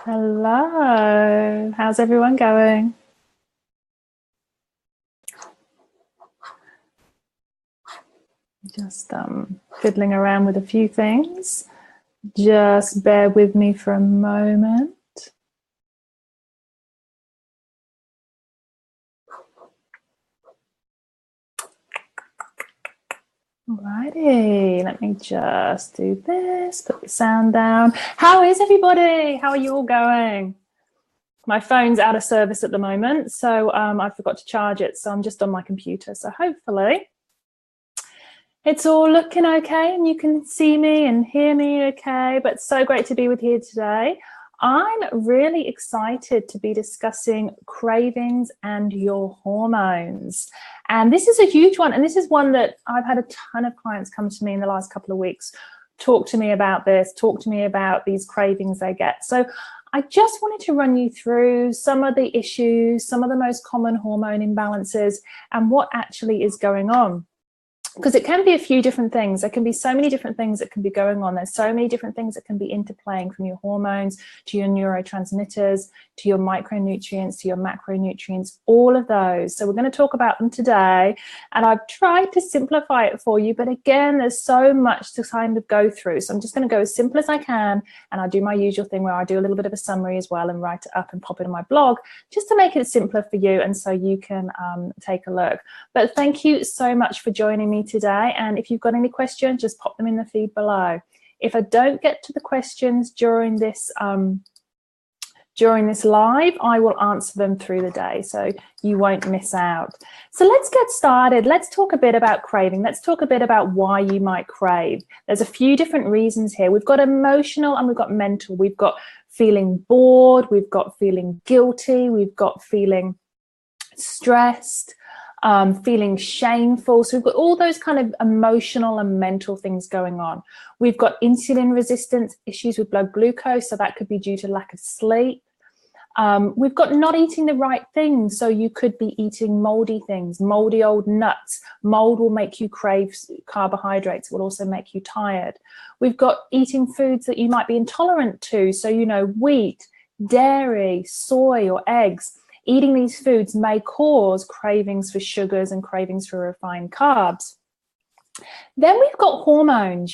Hello, how's everyone going? Just fiddling around with a few things. Just bear with me for a moment. Alrighty, let me just do this, put the sound down. How is everybody? How are you all going? My phone's out of service at the moment, so I forgot to charge it, so I'm just on my computer. So hopefully it's all looking okay and you can see me and hear me okay, but so great to be with you today. I'm really excited to be discussing cravings and your hormones. And this is a huge one. And this is one that I've had a ton of clients come to me in the last couple of weeks, talk to me about this, talk to me about these cravings they get. So I just wanted to run you through some of the issues, some of the most common hormone imbalances, and what actually is going on. Because it can be a few different things. There can be so many different things that can be going on. There's so many different things that can be interplaying, from your hormones to your neurotransmitters, to your micronutrients, to your macronutrients, all of those. So we're going to talk about them today. And I've tried to simplify it for you. But again, there's so much to kind of go through. So I'm just going to go as simple as I can. And I'll do my usual thing where I do a little bit of a summary as well and write it up and pop it on my blog, just to make it simpler for you and so you can take a look. But thank you so much for joining me today, and if you've got any questions, just pop them in the feed below. If I don't get to the questions during this live, I will answer them through the day, so you won't miss out. So let's get started. Let's talk a bit about craving. Let's talk a bit about why you might crave. There's a few different reasons here. We've got emotional and we've got mental. We've got feeling bored, we've got feeling guilty, we've got feeling stressed, feeling shameful. So we've got all those kind of emotional and mental things going on. We've got insulin resistance, issues with blood glucose, so that could be due to lack of sleep. We've got not eating the right things, so you could be eating moldy things, moldy old nuts. Mold will make you crave carbohydrates, it will also make you tired. We've got eating foods that you might be intolerant to, so wheat, dairy, soy or eggs. Eating these foods may cause cravings for sugars and cravings for refined carbs. Then we've got hormones,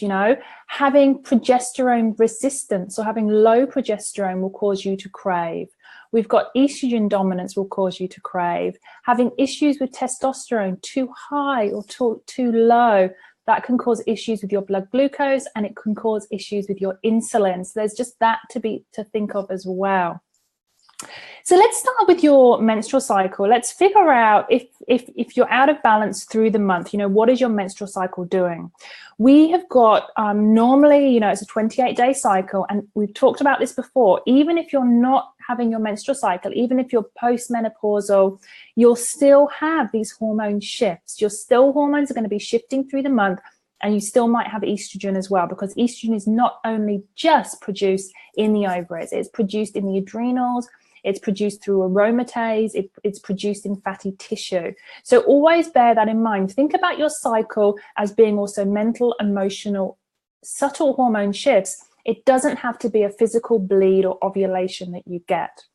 having progesterone resistance or having low progesterone will cause you to crave. We've got estrogen dominance will cause you to crave. Having issues with testosterone, too high or too low, that can cause issues with your blood glucose, and it can cause issues with your insulin. So there's just that to think of as well. So let's start with your menstrual cycle. Let's figure out if you're out of balance through the month, what is your menstrual cycle doing? We have got normally, it's a 28-day cycle, and we've talked about this before. Even if you're not having your menstrual cycle, even if you're postmenopausal, you'll still have these hormone shifts. Your hormones are going to be shifting through the month, and you still might have estrogen as well, because estrogen is not only just produced in the ovaries, it's produced in the adrenals, it's produced through aromatase, it's produced in fatty tissue. So always bear that in mind. Think about your cycle as being also mental, emotional, subtle hormone shifts. It doesn't have to be a physical bleed or ovulation that you get.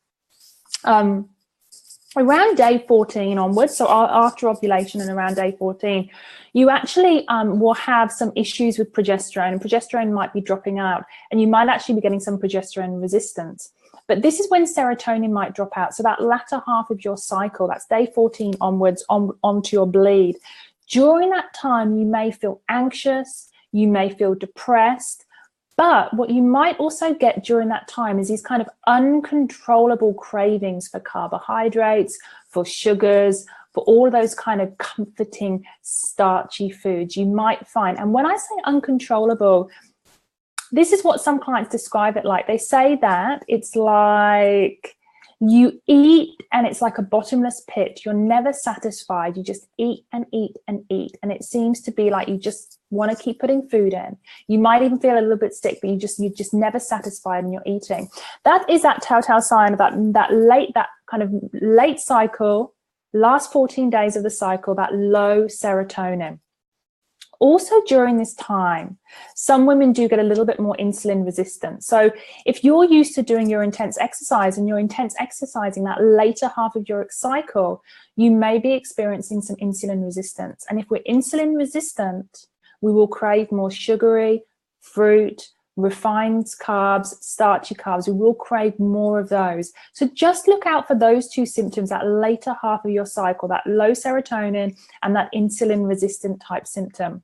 Around day 14 onwards, so after ovulation and around day 14, you actually will have some issues with progesterone, and progesterone might be dropping out, and you might actually be getting some progesterone resistance. But this is when serotonin might drop out. So that latter half of your cycle, that's day 14 onwards, onto your bleed. During that time, you may feel anxious, you may feel depressed, but what you might also get during that time is these kind of uncontrollable cravings for carbohydrates, for sugars, for all those kind of comforting, starchy foods you might find. And when I say uncontrollable, this is what some clients describe it like. They say that it's like you eat and it's like a bottomless pit. You're never satisfied. You just eat and eat and eat. And it seems to be like you just want to keep putting food in. You might even feel a little bit sick, but you're just never satisfied in your eating. That is that telltale sign of that kind of late cycle, last 14 days of the cycle, that low serotonin. Also during this time, some women do get a little bit more insulin resistant. So if you're used to doing your intense exercise and you're intense exercising that later half of your cycle, you may be experiencing some insulin resistance. And if we're insulin resistant, we will crave more sugary, fruit, refined carbs, starchy carbs. We will crave more of those. So just look out for those two symptoms, that later half of your cycle, that low serotonin and that insulin resistant type symptom.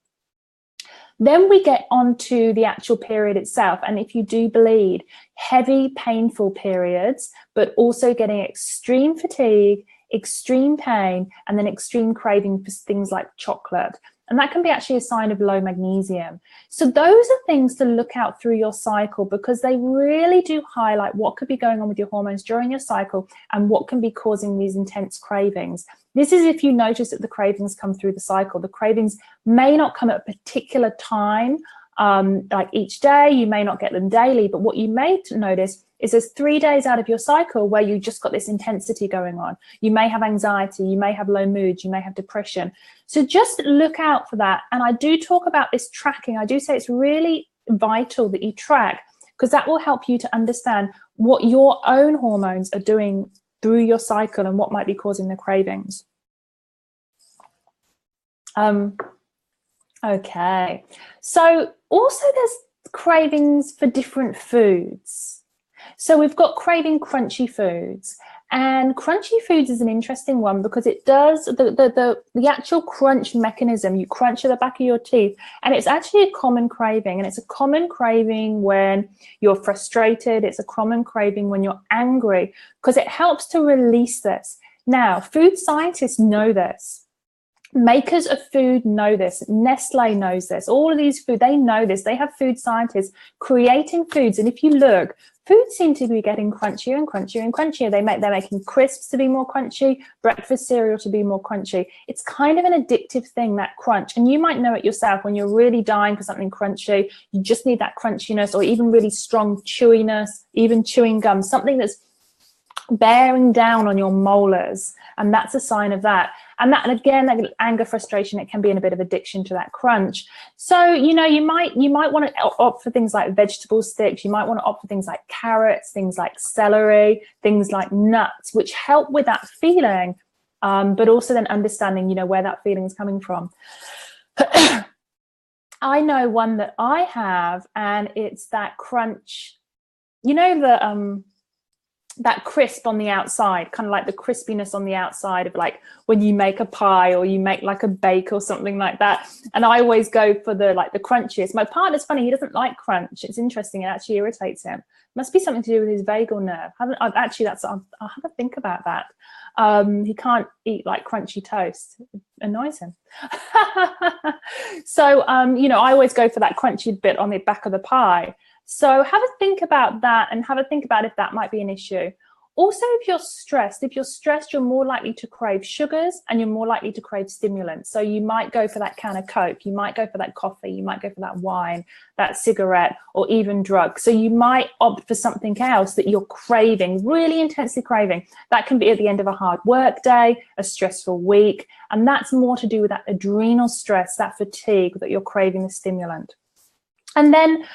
Then we get on to the actual period itself. And if you do bleed, heavy, painful periods, but also getting extreme fatigue, extreme pain, and then extreme craving for things like chocolate. And that can be actually a sign of low magnesium. So those are things to look out through your cycle, because they really do highlight what could be going on with your hormones during your cycle and what can be causing these intense cravings. This is if you notice that the cravings come through the cycle. The cravings may not come at a particular time, like each day. You may not get them daily, but what you may notice is there's 3 days out of your cycle where you just got this intensity going on. You may have anxiety, you may have low mood, you may have depression. So just look out for that. And I do talk about this tracking. I do say it's really vital that you track, because that will help you to understand what your own hormones are doing through your cycle and what might be causing the cravings. Okay, so also there's cravings for different foods. So we've got craving crunchy foods, and crunchy foods is an interesting one because it does the actual crunch mechanism. You crunch at the back of your teeth, and it's actually a common craving, and it's a common craving when you're frustrated. It's a common craving when you're angry, because it helps to release this. Now, food scientists know this. Makers of food know this. Nestle knows this. All of these food, they know this. They have food scientists creating foods. And if you look, foods seem to be getting crunchier and crunchier and crunchier. They're making crisps to be more crunchy, breakfast cereal to be more crunchy. It's kind of an addictive thing, that crunch. And you might know it yourself when you're really dying for something crunchy. You just need that crunchiness, or even really strong chewiness, even chewing gum, something that's bearing down on your molars. And that's a sign of that. And again, that anger, frustration, it can be in a bit of addiction to that crunch. So, you know, you might want to opt for things like vegetable sticks. You might want to opt for things like carrots, things like celery, things like nuts, which help with that feeling, but also then understanding, you know, where that feeling is coming from. I know one that I have, and it's that crunch, you know, that crisp on the outside, kind of like the crispiness on the outside of like when you make a pie or you make like a bake or something like that. And I always go for the crunchiest. My partner's funny, he doesn't like crunch. It's interesting, it actually irritates him. Must be something to do with his vagal nerve. I'll have a think about that. He can't eat like crunchy toast. It annoys him. So you know, I always go for that crunchy bit on the back of the pie. So have a think about that, and have a think about if that might be an issue. Also, if you're stressed, you're more likely to crave sugars, and you're more likely to crave stimulants. So you might go for that can of Coke, you might go for that coffee, you might go for that wine, that cigarette, or even drugs. So you might opt for something else that you're craving, really intensely craving. That can be at the end of a hard work day, a stressful week, and that's more to do with that adrenal stress, that fatigue, that you're craving the stimulant. And then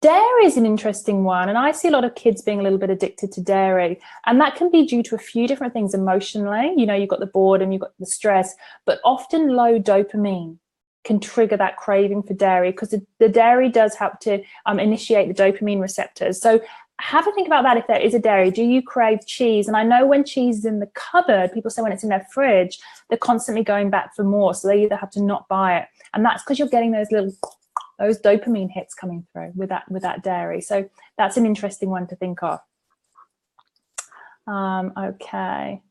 dairy is an interesting one, and I see a lot of kids being a little bit addicted to dairy, and that can be due to a few different things emotionally. You know, you've got the boredom, you've got the stress, but often low dopamine can trigger that craving for dairy, because the dairy does help to initiate the dopamine receptors. So have a think about that. If there is a dairy, do you crave cheese? And I know when cheese is in the cupboard, people say when it's in their fridge, they're constantly going back for more, so they either have to not buy it, and that's because you're getting those dopamine hits coming through with that dairy. So that's an interesting one to think of. Okay,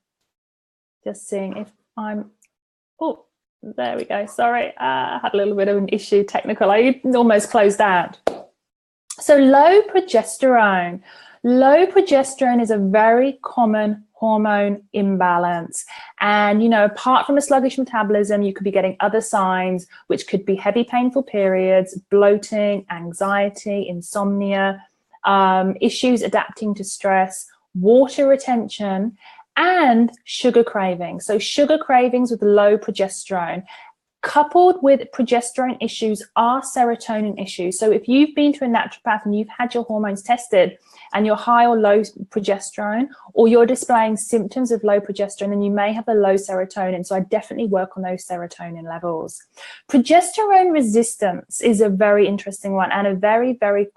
just seeing if oh, there we go. Sorry, I had a little bit of an issue technical. I almost closed out. So low progesterone. Low progesterone is a very common hormone imbalance. And, you know, apart from a sluggish metabolism, you could be getting other signs, which could be heavy, painful periods, bloating, anxiety, insomnia, issues adapting to stress, water retention, and sugar cravings. So sugar cravings with low progesterone. coupled with progesterone issues are serotonin issues. So if you've been to a naturopath and you've had your hormones tested and you're high or low progesterone, or you're displaying symptoms of low progesterone, then you may have a low serotonin. So I definitely work on those serotonin levels. Progesterone resistance is a very interesting one, and a very, very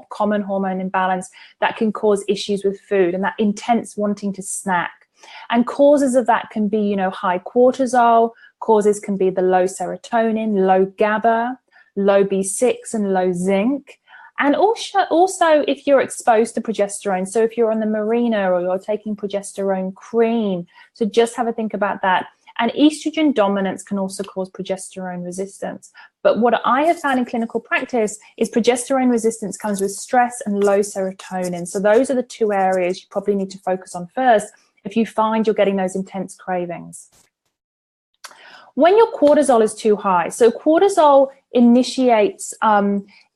common hormone imbalance that can cause issues with food and that intense wanting to snack. And causes of that can be, high cortisol. Causes can be the low serotonin, low GABA, low B6 and low zinc. And also if you're exposed to progesterone, so if you're on the marina or you're taking progesterone cream, so just have a think about that. And estrogen dominance can also cause progesterone resistance. But what I have found in clinical practice is progesterone resistance comes with stress and low serotonin. So those are the two areas you probably need to focus on first if you find you're getting those intense cravings. When your cortisol is too high, so cortisol initiates,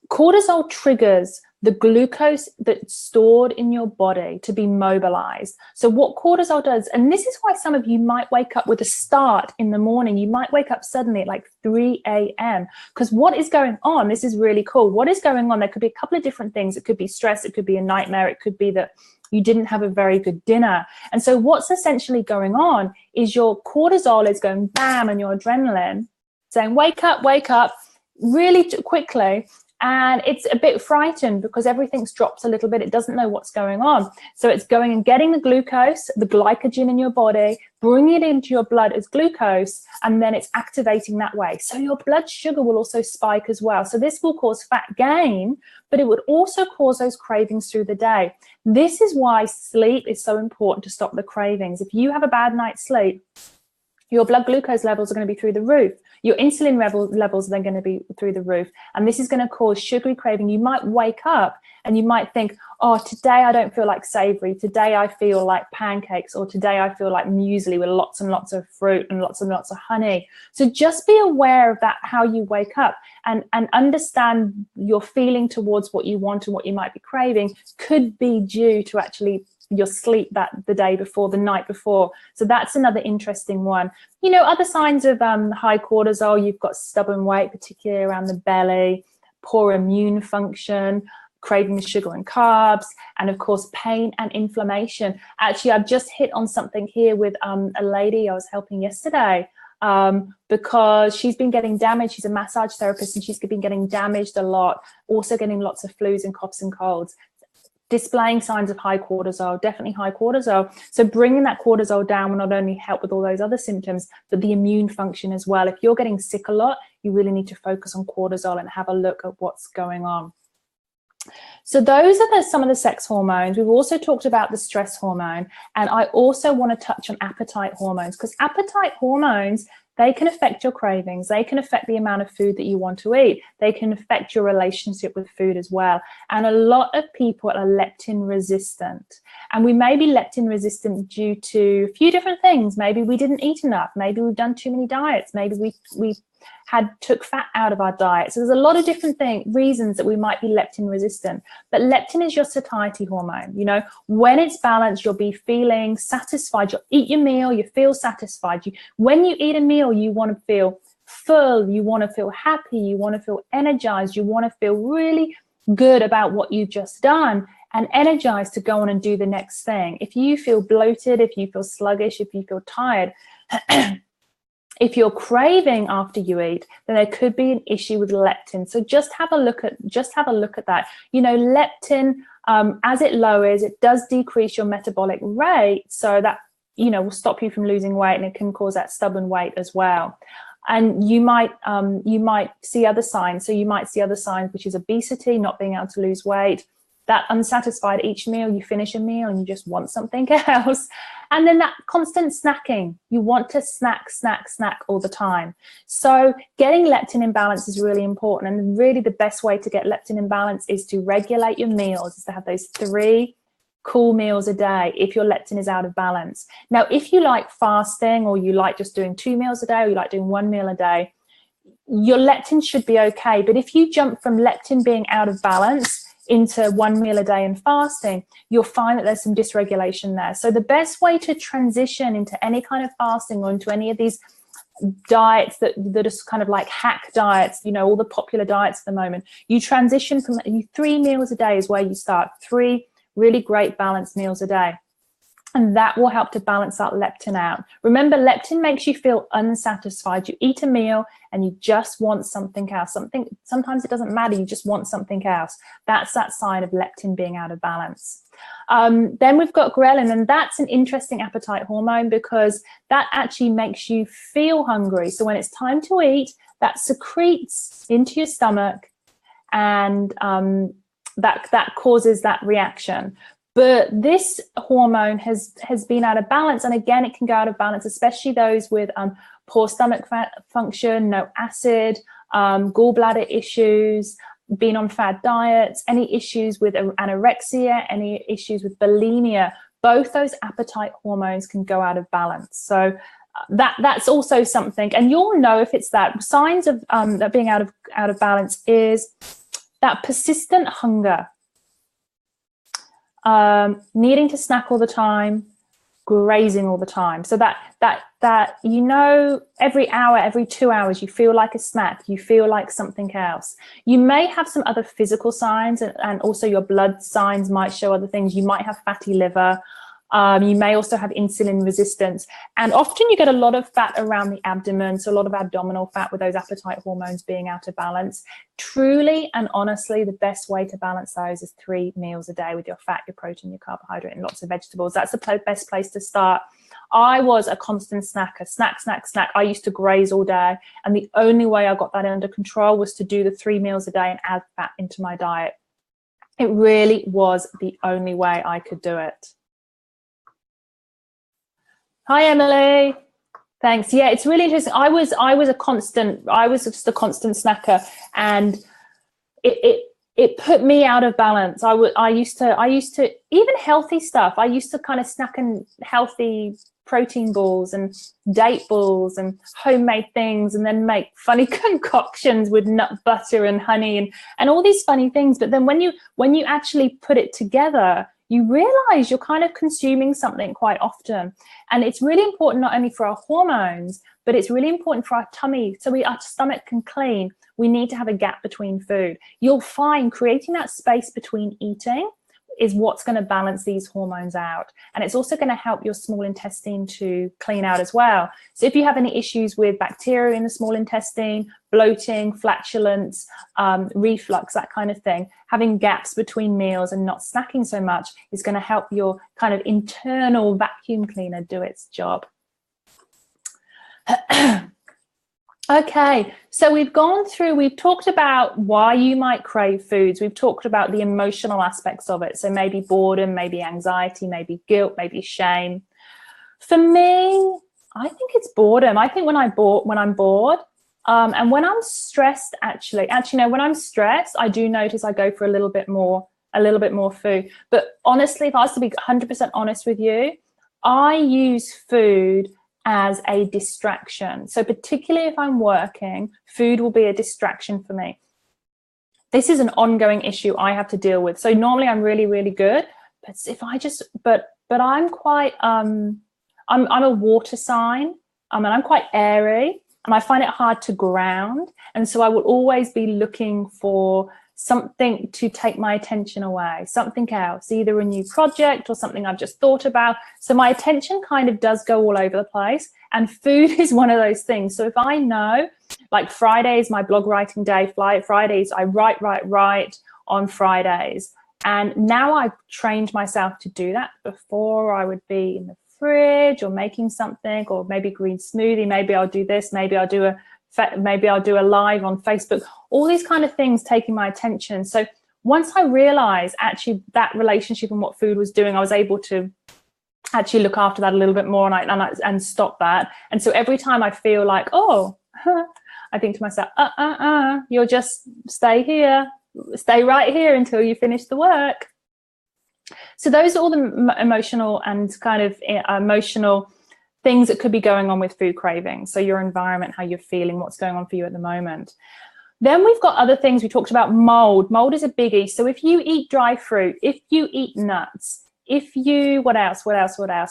cortisol triggers the glucose that's stored in your body to be mobilized. So what cortisol does, and this is why some of you might wake up with a start in the morning, you might wake up suddenly at like 3 a.m. because what is going on, this is really cool, what is going on, there could be a couple of different things. It could be stress, it could be a nightmare, it could be that you didn't have a very good dinner. And so what's essentially going on is your cortisol is going bam, and your adrenaline saying, wake up, really quickly. And it's a bit frightened because everything's dropped a little bit. It doesn't know what's going on. So it's going and getting the glucose, the glycogen in your body, bringing it into your blood as glucose, and then it's activating that way. So your blood sugar will also spike as well. So this will cause fat gain, but it would also cause those cravings through the day. This is why sleep is so important to stop the cravings. If you have a bad night's sleep, your blood glucose levels are going to be through the roof. Your insulin levels are then going to be through the roof. And this is going to cause sugary craving. You might wake up and you might think, oh, today I don't feel like savory. Today I feel like pancakes, or today I feel like muesli with lots and lots of fruit and lots of honey. So just be aware of that, how you wake up, and understand your feeling towards what you want and what you might be craving could be due to actually your sleep the day before, the night before. So that's another interesting one. Other signs of high cortisol, you've got stubborn weight, particularly around the belly, poor immune function, craving sugar and carbs, and of course pain and inflammation. Actually, I've just hit on something here with a lady I was helping yesterday, because she's been getting damaged. She's a massage therapist and she's been getting damaged a lot, also getting lots of flus and coughs and colds, displaying signs of high cortisol, definitely high cortisol. So bringing that cortisol down will not only help with all those other symptoms, but the immune function as well. If you're getting sick a lot, you really need to focus on cortisol and have a look at what's going on. So those are some of the sex hormones. We've also talked about the stress hormone, and I also want to touch on appetite hormones, because appetite hormones, they can affect your cravings. They can affect the amount of food that you want to eat. They can affect your relationship with food as well. And a lot of people are leptin resistant. And we may be leptin resistant due to a few different things. Maybe we didn't eat enough. Maybe we've done too many diets. Maybe we took fat out of our diet. So there's a lot of different reasons that we might be leptin resistant. But leptin is your satiety hormone. When it's balanced, you'll be feeling satisfied. You'll eat your meal, you feel satisfied. When you eat a meal, you want to feel full, you want to feel happy, you want to feel energized, you want to feel really good about what you've just done and energized to go on and do the next thing. If you feel bloated, if you feel sluggish, if you feel tired, if you're craving after you eat, then there could be an issue with leptin. So just have a look at that. Leptin, as it lowers, it does decrease your metabolic rate, so that will stop you from losing weight, and it can cause that stubborn weight as well. And you might see other signs. So you might see other signs, which is obesity, not being able to lose weight, that unsatisfied each meal, you finish a meal and you just want something else. And then that constant snacking, you want to snack all the time. So getting leptin in balance is really important. And really the best way to get leptin in balance is to regulate your meals, is to have those 3 cool meals a day if your leptin is out of balance. Now, if you like fasting, or you like just doing 2 meals a day, or you like doing 1 meal a day, your leptin should be okay. But if you jump from leptin being out of balance into 1 meal a day and fasting, you'll find that there's some dysregulation there. So the best way to transition into any kind of fasting or into any of these diets that are kind of like hack diets, you know, all the popular diets at the moment. You transition from 3 meals a day is where you start. 3 really great balanced meals a day. And that will help to balance that leptin out. Remember, leptin makes you feel unsatisfied. You eat a meal and you just want something else. Sometimes it doesn't matter, you just want something else. That's that sign of leptin being out of balance. Then we've got ghrelin, and that's an interesting appetite hormone because that actually makes you feel hungry. So when it's time to eat, that secretes into your stomach, and that causes that reaction. But this hormone has been out of balance, and again, it can go out of balance, especially those with poor stomach function, no acid, gallbladder issues, being on fad diets, any issues with anorexia, any issues with bulimia. Both those appetite hormones can go out of balance. So that's also something, and you'll know if it's that. Signs of that being out of balance is that persistent hunger. Needing to snack all the time, grazing all the time. So that you know, every hour, every 2 hours, you feel like a snack, you feel like something else. You may have some other physical signs, and also your blood signs might show other things. You might have fatty liver. You may also have insulin resistance, and often you get a lot of fat around the abdomen, so a lot of abdominal fat with those appetite hormones being out of balance. Truly and honestly, the best way to balance those is 3 meals a day with your fat, your protein, your carbohydrate, and lots of vegetables. That's the best place to start. I was a constant snacker, snack. I used to graze all day, and the only way I got that under control was to do the 3 meals a day and add fat into my diet. It really was the only way I could do it. Hi, Emily. Thanks. Yeah, it's really interesting. I was just a constant snacker, and it put me out of balance. I used to even healthy stuff. I used to kind of snack on healthy protein balls and date balls and homemade things, and then make funny concoctions with nut butter and honey and all these funny things. But then when you actually put it together, you realize you're kind of consuming something quite often. And it's really important not only for our hormones, but it's really important for our tummy, so our stomach can clean. We need to have a gap between food. You'll find creating that space between eating is what's going to balance these hormones out. And it's also going to help your small intestine to clean out as well. So if you have any issues with bacteria in the small intestine, bloating, flatulence, reflux, that kind of thing, having gaps between meals and not snacking so much is going to help your kind of internal vacuum cleaner do its job. Okay, so we've talked about why you might crave foods. We've talked about the emotional aspects of it. So maybe boredom, maybe anxiety, maybe guilt, maybe shame. For me, I think it's boredom. I think when I'm bored, and when I'm stressed, actually, no, when I'm stressed, I do notice I go for a little bit more food. But honestly, if I was to be 100% honest with you, I use food as a distraction. So particularly if I'm working, food will be a distraction for me. This is an ongoing issue I have to deal with. So normally I'm really, really good, but if I just, but I'm quite, I'm a water sign, and I'm quite airy, and I find it hard to ground. And so I will always be looking for something to take my attention away, something else, either a new project or something I've just thought about. So my attention kind of does go all over the place, and food is one of those things. So if I know, like Friday is my blog writing day, Fridays I write on Fridays, and now I've trained myself to do that. Before I would be in the fridge or making something, or maybe green smoothie, maybe I'll do this, maybe I'll do a live on Facebook, all these kind of things taking my attention. So once I realized actually that relationship and what food was doing, I was able to actually look after that a little bit more, and stop that. And so every time I feel like, oh, I think to myself, you'll just stay right here until you finish the work. So those are all the emotional and kind of emotional things that could be going on with food cravings. So your environment, how you're feeling, what's going on for you at the moment. Then we've got other things. We talked about mold. Mold is a biggie. So if you eat dry fruit, if you eat nuts, what else?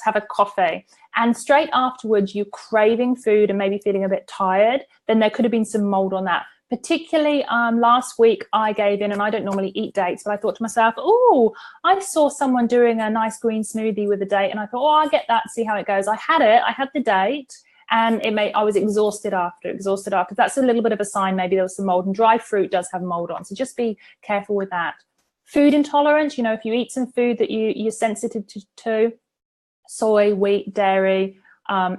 Have a coffee, and straight afterwards you're craving food and maybe feeling a bit tired, then there could have been some mold on that. Particularly last week I gave in, and I don't normally eat dates, but I thought to myself, oh, I saw someone doing a nice green smoothie with a date, and I thought, oh, I'll get that, see how it goes. I had the date, and I was exhausted after. That's a little bit of a sign maybe there was some mold, and dry fruit does have mold on, so just be careful with that. Food intolerance, you know, if you eat some food that you're sensitive to, soy, wheat, dairy,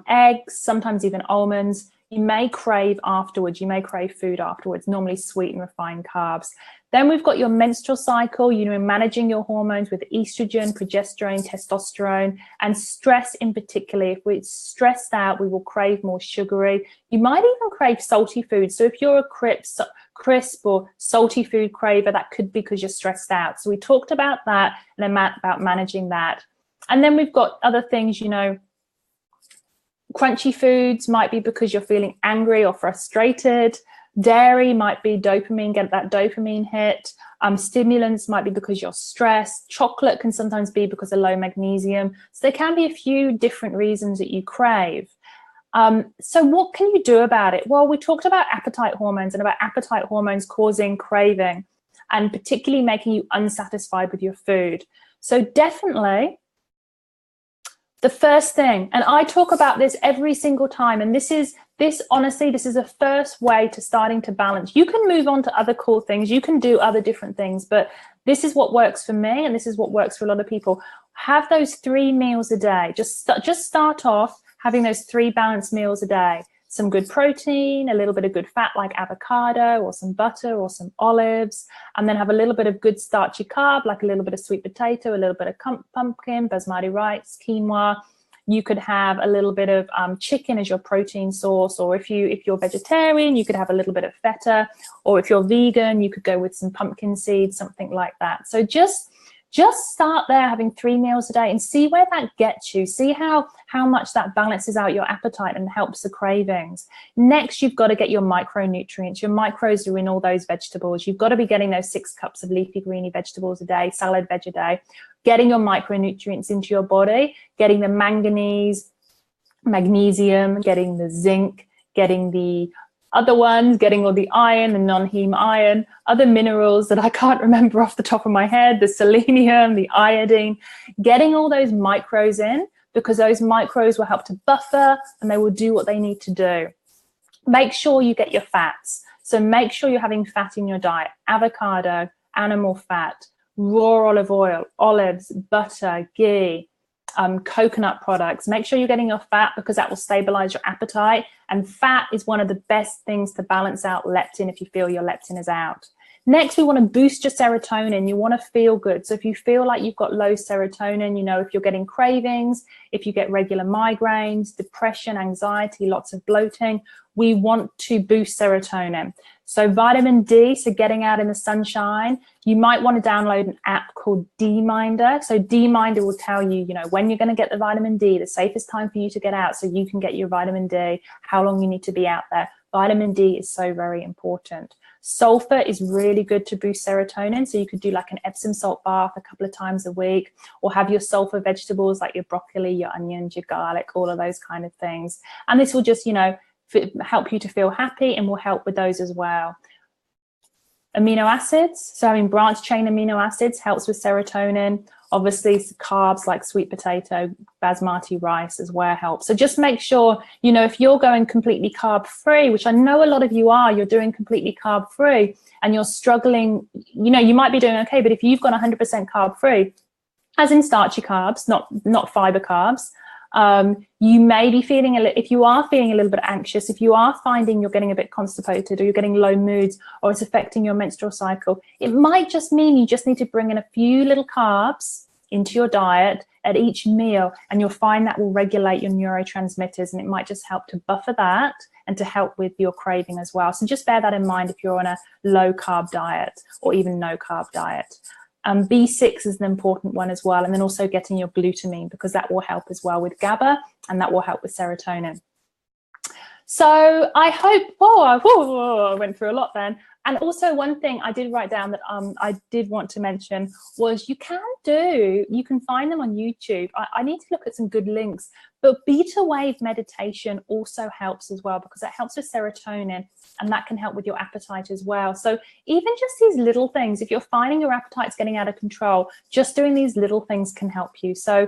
eggs, sometimes even almonds, you may crave afterwards. You may crave food afterwards, normally sweet and refined carbs. Then we've got your menstrual cycle, you know, managing your hormones with estrogen, progesterone, testosterone, and stress in particular. If we're stressed out, we will crave more sugary. You might even crave salty food. So if you're a crisp or salty food craver, that could be because you're stressed out. So we talked about that and about managing that. And then we've got other things, you know, crunchy foods might be because you're feeling angry or frustrated. Dairy might be dopamine, get that dopamine hit. Stimulants might be because you're stressed. Chocolate can sometimes be because of low magnesium. So there can be a few different reasons that you crave. So what can you do about it? Well, we talked about appetite hormones and about appetite hormones causing craving and particularly making you unsatisfied with your food. So definitely, the first thing, and I talk about this every single time, and honestly, this is a first way to starting to balance. You can move on to other cool things, you can do other different things, but this is what works for me, and this is what works for a lot of people. Have those 3 meals a day. Just start off having those 3 balanced meals a day. Some good protein, a little bit of good fat like avocado or some butter or some olives, and then have a little bit of good starchy carb like a little bit of sweet potato, a little bit of pumpkin, basmati rice, quinoa. You could have a little bit of chicken as your protein source, or if you're vegetarian, you could have a little bit of feta, or if you're vegan, you could go with some pumpkin seeds, something like that. So just start there, having 3 meals a day, and see where that gets you. See how much that balances out your appetite and helps the cravings. Next, you've got to get your micronutrients. Your micros are in all those vegetables. You've got to be getting those 6 cups of leafy greeny vegetables a day, salad veg a day, getting your micronutrients into your body, getting the manganese, magnesium, getting the zinc, getting the other ones, getting all the iron, the non-heme iron, other minerals that I can't remember off the top of my head, the selenium, the iodine, getting all those micros in, because those micros will help to buffer and they will do what they need to do. Make sure you get your fats. So make sure you're having fat in your diet, avocado, animal fat, raw olive oil, olives, butter, ghee, coconut products. Make sure you're getting your fat because that will stabilize your appetite, and fat is one of the best things to balance out leptin if you feel your leptin is out. Next, we want to boost your serotonin. You want to feel good. So if you feel like you've got low serotonin, you know, if you're getting cravings, if you get regular migraines, depression, anxiety, lots of bloating, we want to boost serotonin. So vitamin D, so getting out in the sunshine, you might want to download an app called D-Minder. So D-Minder will tell you, you know, when you're going to get the vitamin D, the safest time for you to get out so you can get your vitamin D, how long you need to be out there. Vitamin D is so very important. Sulfur is really good to boost serotonin. So you could do like an Epsom salt bath a couple of times a week, or have your sulfur vegetables like your broccoli, your onions, your garlic, all of those kind of things. And this will just, you know, help you to feel happy and will help with those as well. Amino acids, so having branched chain amino acids helps with serotonin. Obviously carbs like sweet potato, basmati rice as well helps. So just make sure, you know, if you're going completely carb free, which I know a lot of you are, you're doing completely carb free and you're struggling, you know, you might be doing okay, but if you've gone 100% carb free, as in starchy carbs, not fiber carbs, you may be feeling if you are feeling a little bit anxious, if you are finding you're getting a bit constipated or you're getting low moods or it's affecting your menstrual cycle, it might just mean you just need to bring in a few little carbs into your diet at each meal, and you'll find that will regulate your neurotransmitters, and it might just help to buffer that and to help with your craving as well. So just bear that in mind if you're on a low carb diet or even no carb diet. B6 is an important one as well, and then also getting your glutamine, because that will help as well with GABA and that will help with serotonin. So I hope, I went through a lot then. And also one thing I did write down that I did want to mention was you can find them on YouTube. I need to look at some good links, but beta wave meditation also helps as well, because it helps with serotonin, and that can help with your appetite as well. So even just these little things, if you're finding your appetite's getting out of control, just doing these little things can help you. So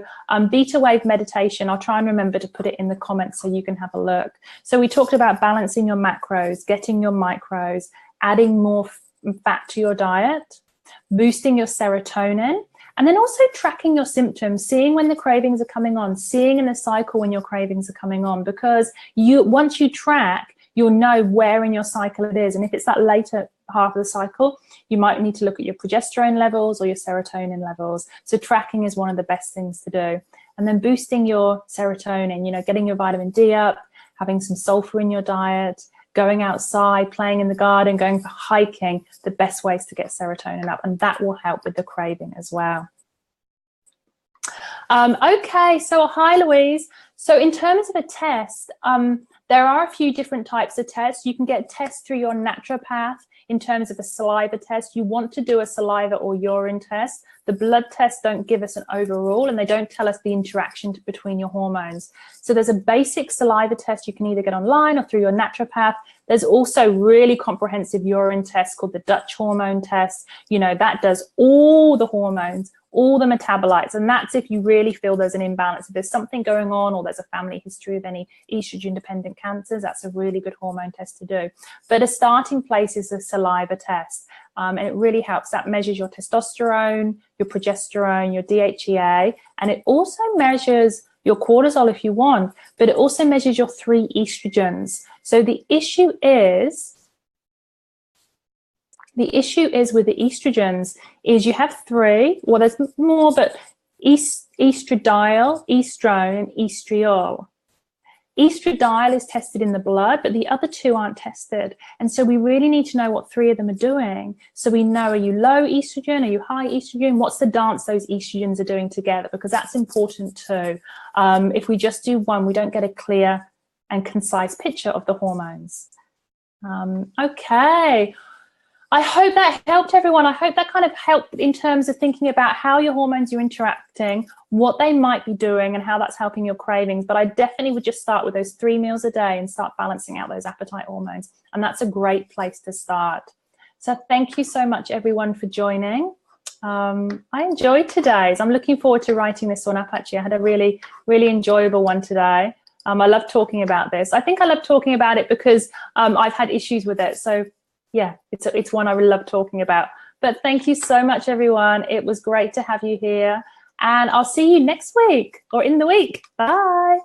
beta wave meditation, I'll try and remember to put it in the comments so you can have a look. So we talked about balancing your macros, getting your micros, adding more fat to your diet, boosting your serotonin, and then also tracking your symptoms, seeing when the cravings are coming on, seeing in the cycle when your cravings are coming on, because once you track, you'll know where in your cycle it is. And if it's that later half of the cycle, you might need to look at your progesterone levels or your serotonin levels. So tracking is one of the best things to do. And then boosting your serotonin, getting your vitamin D up, having some sulfur in your diet, going outside, playing in the garden, going for hiking, the best ways to get serotonin up, and that will help with the craving as well. Okay, so hi Louise. So in terms of a test, there are a few different types of tests. You can get tests through your naturopath in terms of a saliva test. You want to do a saliva or urine test. The blood tests don't give us an overall, and they don't tell us the interaction between your hormones. So there's a basic saliva test you can either get online or through your naturopath. There's also really comprehensive urine tests called the Dutch hormone test. That does all the hormones, all the metabolites, and that's if you really feel there's an imbalance. If there's something going on or there's a family history of any estrogen-dependent cancers, that's a really good hormone test to do. But a starting place is a saliva test, and it really helps. That measures your testosterone, your progesterone, your DHEA, and it also measures your cortisol if you want, but it also measures your 3 estrogens. So the issue is with the estrogens is you have 3, well, there's more, but estradiol, estrone, and estriol. Estradiol is tested in the blood, but the other 2 aren't tested. And so we really need to know what 3 of them are doing. So we know, are you low estrogen? Are you high estrogen? What's the dance those estrogens are doing together? Because that's important too. If we just do one, we don't get a clear and concise picture of the hormones. Okay. I hope that helped everyone. I hope that kind of helped in terms of thinking about how your hormones are interacting, what they might be doing, and how that's helping your cravings. But I definitely would just start with those 3 meals a day and start balancing out those appetite hormones. And that's a great place to start. So thank you so much, everyone, for joining. I enjoyed today's. I'm looking forward to writing this one up, actually. I had a really, really enjoyable one today. I love talking about this. I think I love talking about it because I've had issues with it. So yeah, it's one I really love talking about. But thank you so much, everyone. It was great to have you here. And I'll see you next week or in the week. Bye.